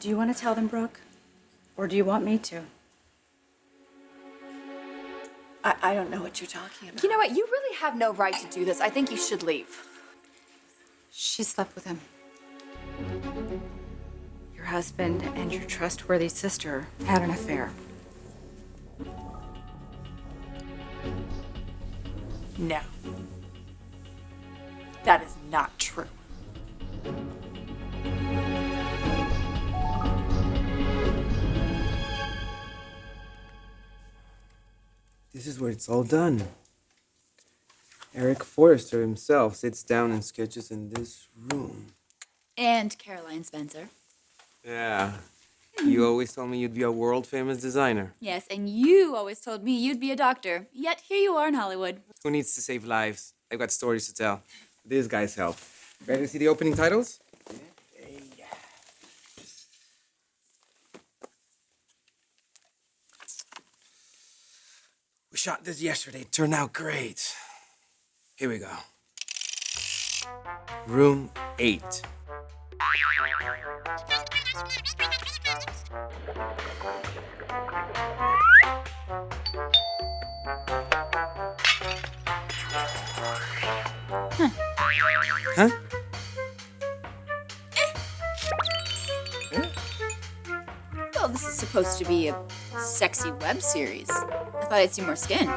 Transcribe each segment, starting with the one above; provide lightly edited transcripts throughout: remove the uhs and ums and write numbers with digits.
Do you want to tell them, Brooke? Or do you want me to? I don't know what you're talking about. You know what? You really have no right to do this. I think you should leave. She slept with him. Your husband and your trustworthy sister had an affair. No. That is not true. This is where it's all done. Eric Forrester himself sits down and sketches in this room. And Caroline Spencer. Yeah. You always told me you'd be a world-famous designer. Yes, and you always told me you'd be a doctor. Yet here you are in Hollywood. Who needs to save lives? I've got stories to tell. These guys help. Ready to see the opening titles? We shot this yesterday. It turned out great. Here we go. Room 8. Huh? Well, this is supposed to be a sexy web series. I thought I'd see more skin.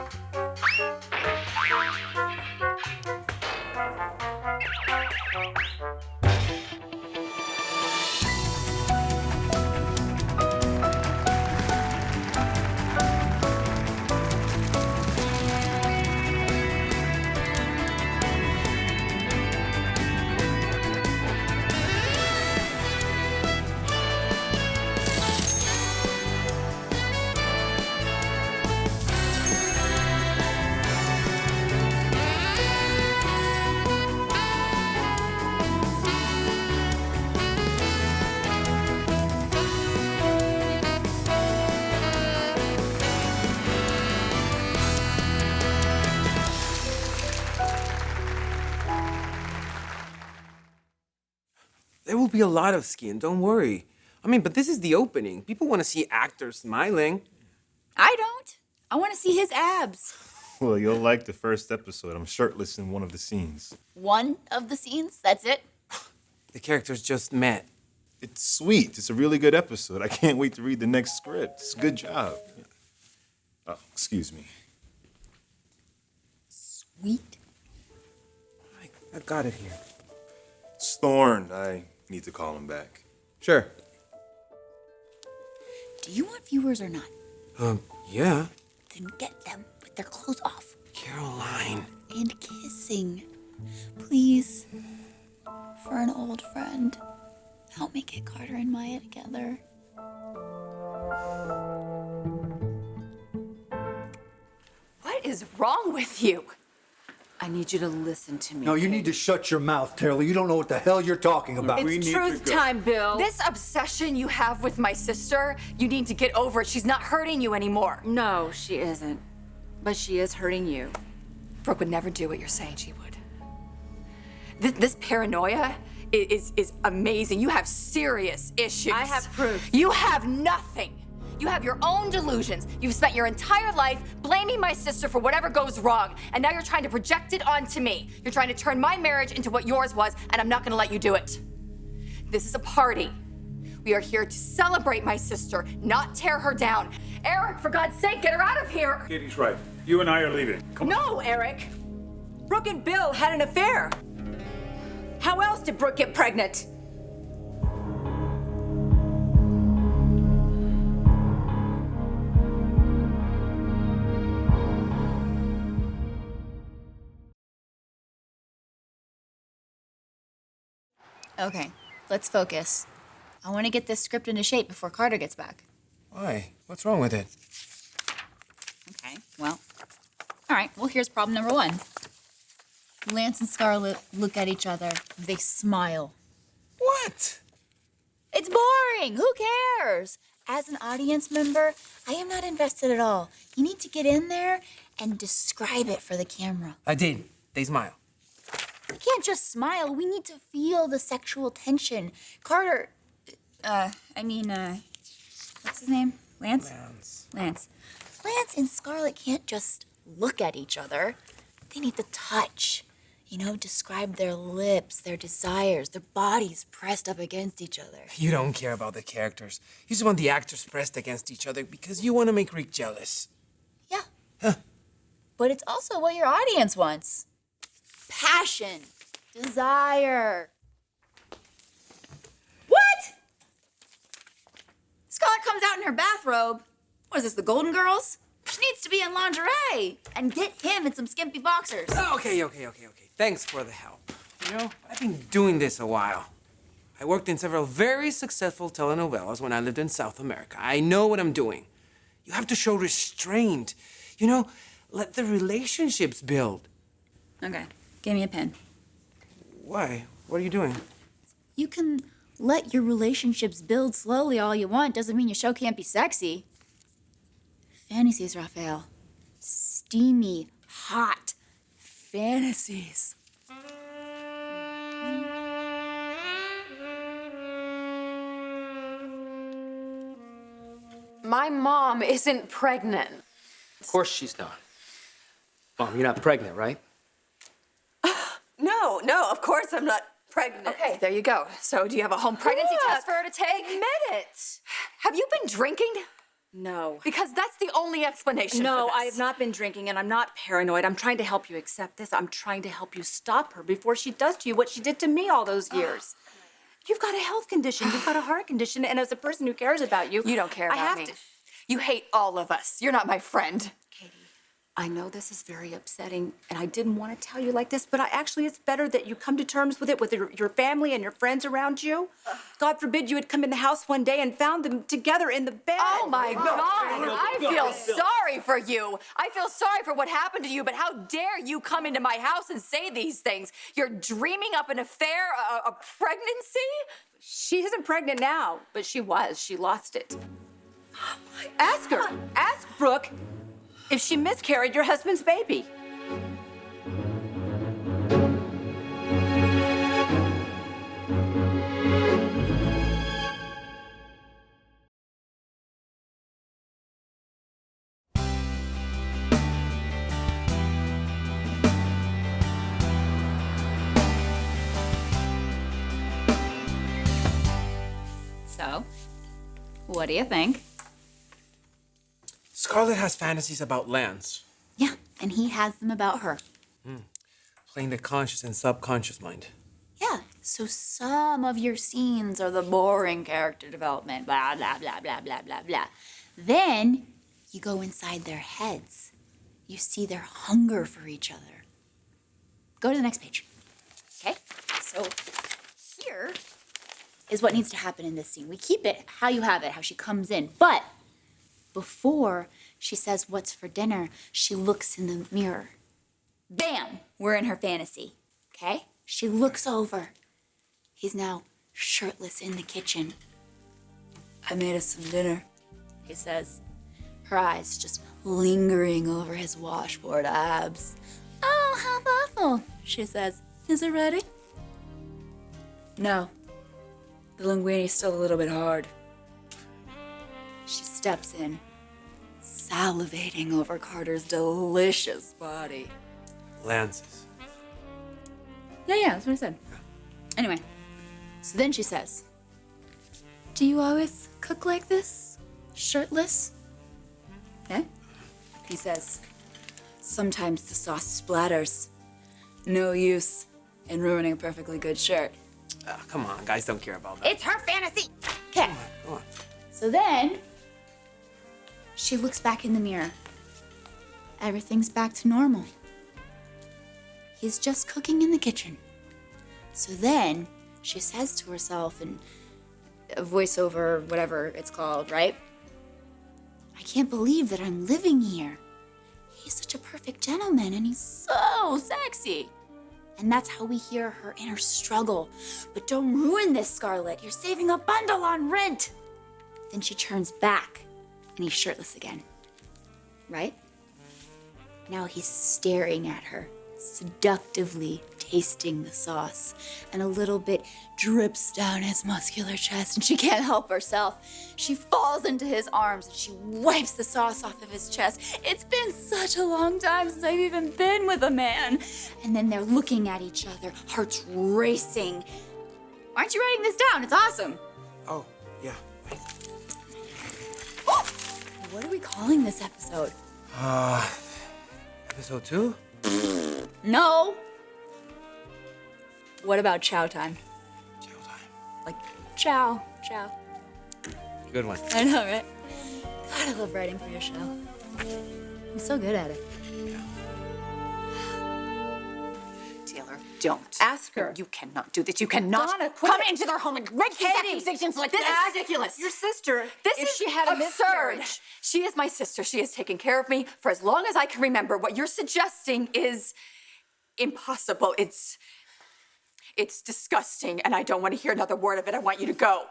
There will be a lot of skin, don't worry. I mean, but this is the opening. People want to see actors smiling. I don't. I want to see his abs. Well, you'll like the first episode. I'm shirtless in one of the scenes. One of the scenes? That's it? The characters just met. It's sweet. It's a really good episode. I can't wait to read the next script. It's a good job. Oh, excuse me. Sweet. I've got it here. It's Thorne. I need to call him back. Sure. Do you want viewers or not? Yeah. Then get them with their clothes off. Caroline. And kissing. Please. For an old friend. Help me get Carter and Maya together. What is wrong with you? I need you to listen to me. No, you need to shut your mouth, Taylor. You don't know what the hell you're talking about. It's truth time, Bill. This obsession you have with my sister, you need to get over it. She's not hurting you anymore. No, she isn't. But she is hurting you. Brooke would never do what you're saying she would. This paranoia is amazing. You have serious issues. I have proof. You have nothing. You have your own delusions. You've spent your entire life blaming my sister for whatever goes wrong, and now you're trying to project it onto me. You're trying to turn my marriage into what yours was, and I'm not gonna let you do it. This is a party. We are here to celebrate my sister, not tear her down. Eric, for God's sake, get her out of here. Katie's right. You and I are leaving. Come on. No, Eric. Brooke and Bill had an affair. How else did Brooke get pregnant? Okay, let's focus. I want to get this script into shape before Carter gets back. Why? What's wrong with it? Okay, well, all right, well, here's problem number one. Lance and Scarlett look at each other. They smile. What? It's boring. Who cares? As an audience member, I am not invested at all. You need to get in there and describe it for the camera. I did. They smile. We can't just smile. We need to feel the sexual tension. Carter, What's his name? Lance? Lance. Lance. Lance and Scarlett can't just look at each other. They need to touch. You know, describe their lips, their desires, their bodies pressed up against each other. You don't care about the characters. You just want the actors pressed against each other because you want to make Rick jealous. Yeah. But it's also what your audience wants. Passion. Desire. What? Scarlett comes out in her bathrobe. What is this, the Golden Girls? She needs to be in lingerie and get him in some skimpy boxers. Okay. Thanks for the help. You know, I've been doing this a while. I worked in several very successful telenovelas when I lived in South America. I know what I'm doing. You have to show restraint. You know, let the relationships build. Okay, give me a pen. Why? What are you doing? You can let your relationships build slowly all you want. Doesn't mean your show can't be sexy. Fantasies, Raphael. Steamy, hot fantasies. My mom isn't pregnant. Of course she's not. Mom, you're not pregnant, right? No, of course I'm not pregnant. Okay, there you go. So do you have a home pregnancy test for her to take? Admit it. Have you been drinking? No. Because that's the only explanation No, for this. I have not been drinking, and I'm not paranoid. I'm trying to help you accept this. I'm trying to help you stop her before she does to you what she did to me all those years. You've got a health condition. You've got a heart condition, and as a person who cares about you, You don't care I about have me. to. You hate all of us. You're not my friend. Katie, I know this is very upsetting, and I didn't want to tell you like this, but it's better that you come to terms with it with your family and your friends around you. God forbid you had come in the house one day and found them together in the bed. Oh my God, I feel sorry for you. I feel sorry for what happened to you, but how dare you come into my house and say these things? You're dreaming up an affair, a pregnancy? She isn't pregnant now, but she was. She lost it. Ask her. Ask Brooke if she miscarried your husband's baby. So, what do you think? Scarlett has fantasies about Lance. Yeah, and he has them about her. Playing the conscious and subconscious mind. Yeah, so some of your scenes are the boring character development, blah, blah, blah, blah, blah, blah, blah. Then you go inside their heads. You see their hunger for each other. Go to the next page. Okay? So here is what needs to happen in this scene. We keep it how you have it, how she comes in. But before she says what's for dinner, she looks in the mirror. Bam! We're in her fantasy. Okay? She looks over. He's now shirtless in the kitchen. I made us some dinner, he says. Her eyes just lingering over his washboard abs. Oh, how thoughtful, she says. Is it ready? No. The linguini's still a little bit hard. She steps in, salivating over Carter's delicious body. Lance's. Yeah, that's what I said. Anyway, so then she says, do you always cook like this? Shirtless? Okay. He says, sometimes the sauce splatters. No use in ruining a perfectly good shirt. Come on, guys don't care about that. It's her fantasy. Okay. Come on. So then, she looks back in the mirror. Everything's back to normal. He's just cooking in the kitchen. So then, she says to herself in a voiceover, whatever it's called, right? I can't believe that I'm living here. He's such a perfect gentleman and he's so sexy. And that's how we hear her inner struggle. But don't ruin this, Scarlett. You're saving a bundle on rent. Then she turns back and he's shirtless again. Right? Now he's staring at her, seductively tasting the sauce, and a little bit drips down his muscular chest, and she can't help herself. She falls into his arms and she wipes the sauce off of his chest. It's been such a long time since I've even been with a man. And then they're looking at each other, hearts racing. Aren't you writing this down? It's awesome. Oh, yeah. What are we calling this episode? Episode 2? No. What about chow time? Chow time. Like chow. Good one. I know, right? God, I love writing for your show. I'm so good at it. Taylor, don't. Ask her. You cannot do this. You cannot Donna, quit come it. into their home and make these Katie, accusations like this this. is Is ridiculous. Your sister, This if is she had a absurd. miscarriage. She is my sister. She has taken care of me for as long as I can remember. What you're suggesting is impossible. It's disgusting, and I don't want to hear another word of it. I want you to go.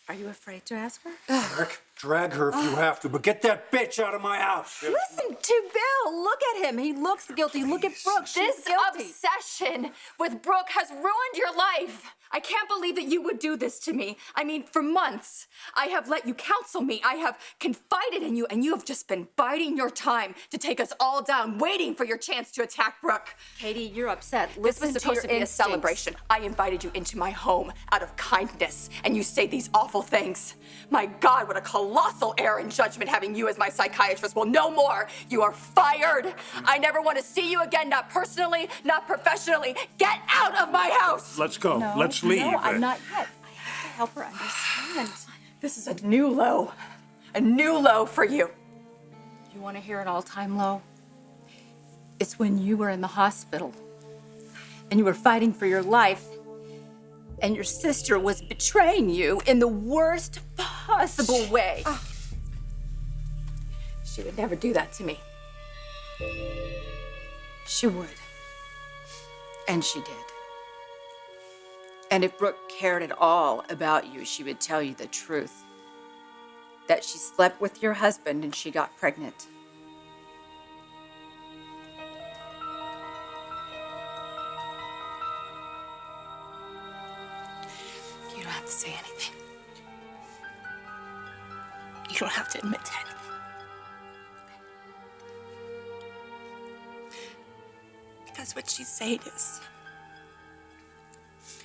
Are you afraid to ask her? Rick, drag her if you have to, but get that bitch out of my house. Listen to Bill. Look at him. He looks guilty. Look at Brooke. She's This guilty. obsession with Brooke has ruined your life. I can't believe that you would do this to me. I mean, for months, I have let you counsel me. I have confided in you, and you have just been biding your time to take us all down, waiting for your chance to attack Brooke. Katie, you're upset. This Listen was supposed to be a celebration. I invited you into my home out of kindness, and you say these awful things. My God, what a colossal error in judgment having you as my psychiatrist. Well, no more. You are fired. I never want to see you again, not personally, not professionally. Get out of my house. Let's go. Let's leave. No, I'm not yet. I have to help her understand. This is a new low for you. You want to hear an all-time low? It's when you were in the hospital and you were fighting for your life and your sister was betraying you in the worst possible way. She would never do that to me. She would. And she did. And if Brooke cared at all about you, she would tell you the truth. That she slept with your husband and she got pregnant. You don't have to say anything. You don't have to admit to anything. Because what she's saying is,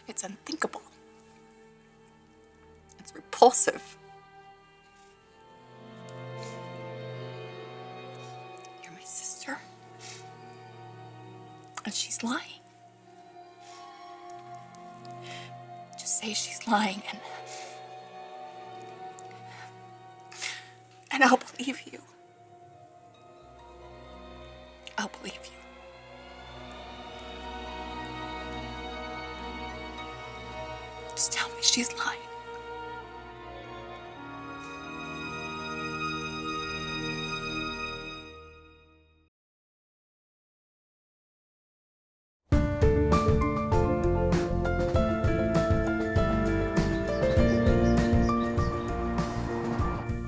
it's unthinkable. It's repulsive. You're my sister. And she's lying. Just say she's lying and I'll believe you. I'll believe you. Just tell me she's lying.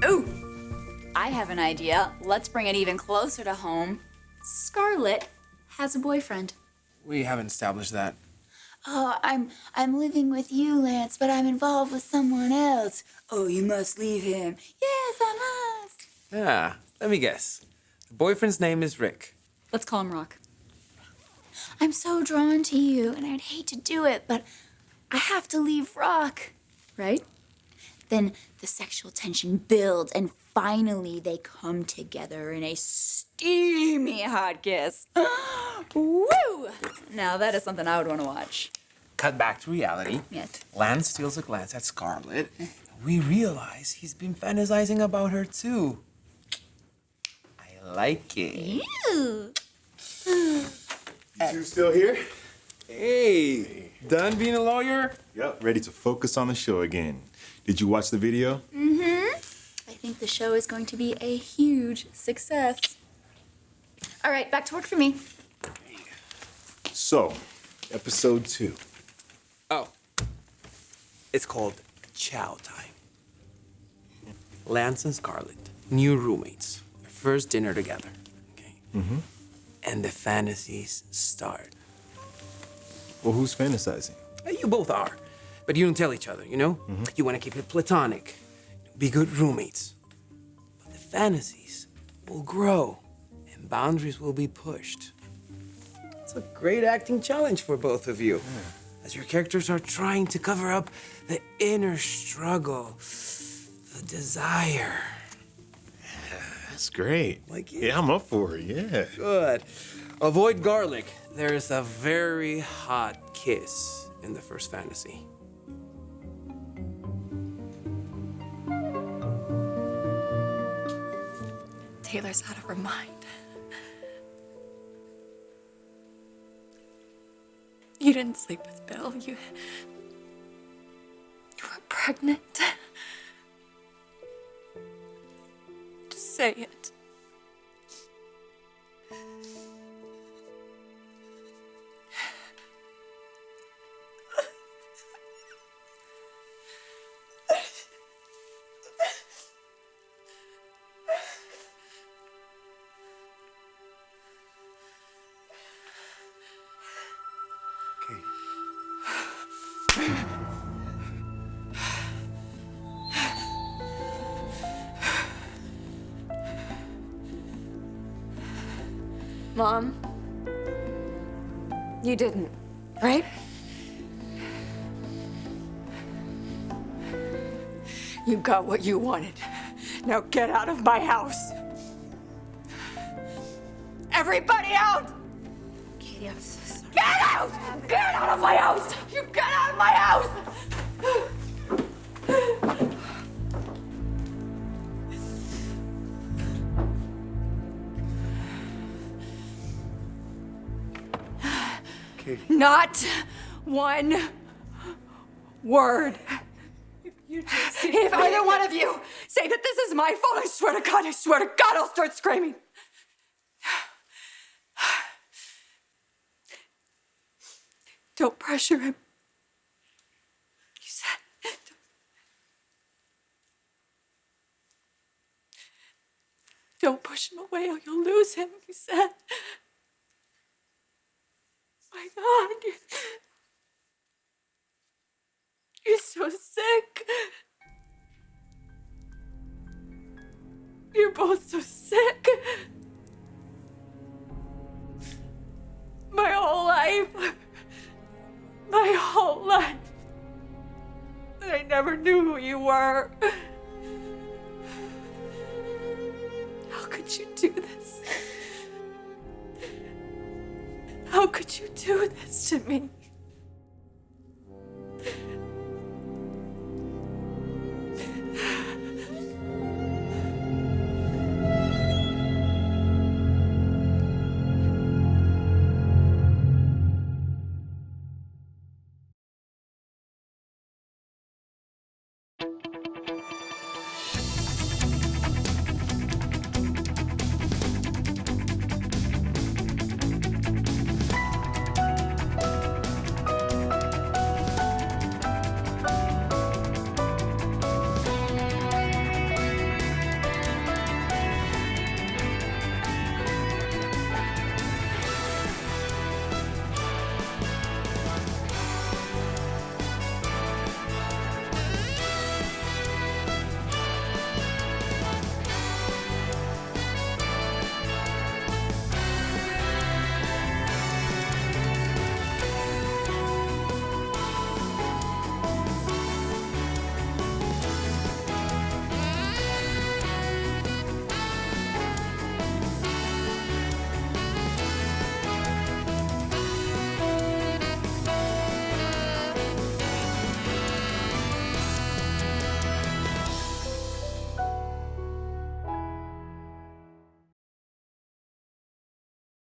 Ooh, I have an idea. Let's bring it even closer to home. Scarlett has a boyfriend. We haven't established that. Oh, I'm living with you, Lance, but I'm involved with someone else. Oh, you must leave him. Yes, I must. Yeah, let me guess. The boyfriend's name is Rick. Let's call him Rock. I'm so drawn to you, and I'd hate to do it, but I have to leave Rock, right? Then the sexual tension builds, and finally they come together in a steamy hot kiss. Woo! Now that is something I would want to watch. Cut back to reality. Yes. Lance steals a glance at Scarlett. We realize he's been fantasizing about her too. I like it. Ew. You two still here? Hey, done being a lawyer? Yep. Ready to focus on the show again. Did you watch the video? I think the show is going to be a huge success. All right, back to work for me. So, episode 2. Oh. It's called Chow Time. Lance and Scarlett, new roommates. Their first dinner together. Okay. and the fantasies start. Well, who's fantasizing? You both are, but you don't tell each other, you know? You want to keep it platonic, be good roommates. But the fantasies will grow and boundaries will be pushed. It's a great acting challenge for both of you, as your characters are trying to cover up the inner struggle, the desire. That's great. Like it? Yeah, I'm up for it. Yeah. Good. Avoid garlic. There's a very hot kiss in the first fantasy. Taylor's out of her mind. You didn't sleep with Bill. You were pregnant. Just say it. Mom, you didn't, right? You got what you wanted. Now get out of my house. Everybody out! Katie, I'm so sorry. Get out! Get out of my house! You get out of my house! Not one word. If either one of you say that this is my fault, I swear to God, I'll start screaming. Don't pressure him. You said. Don't push him away or you'll lose him, you said. My God. You're so sick. You're both so sick. My whole life. And I never knew who you were. How could you do this? How could you do this to me?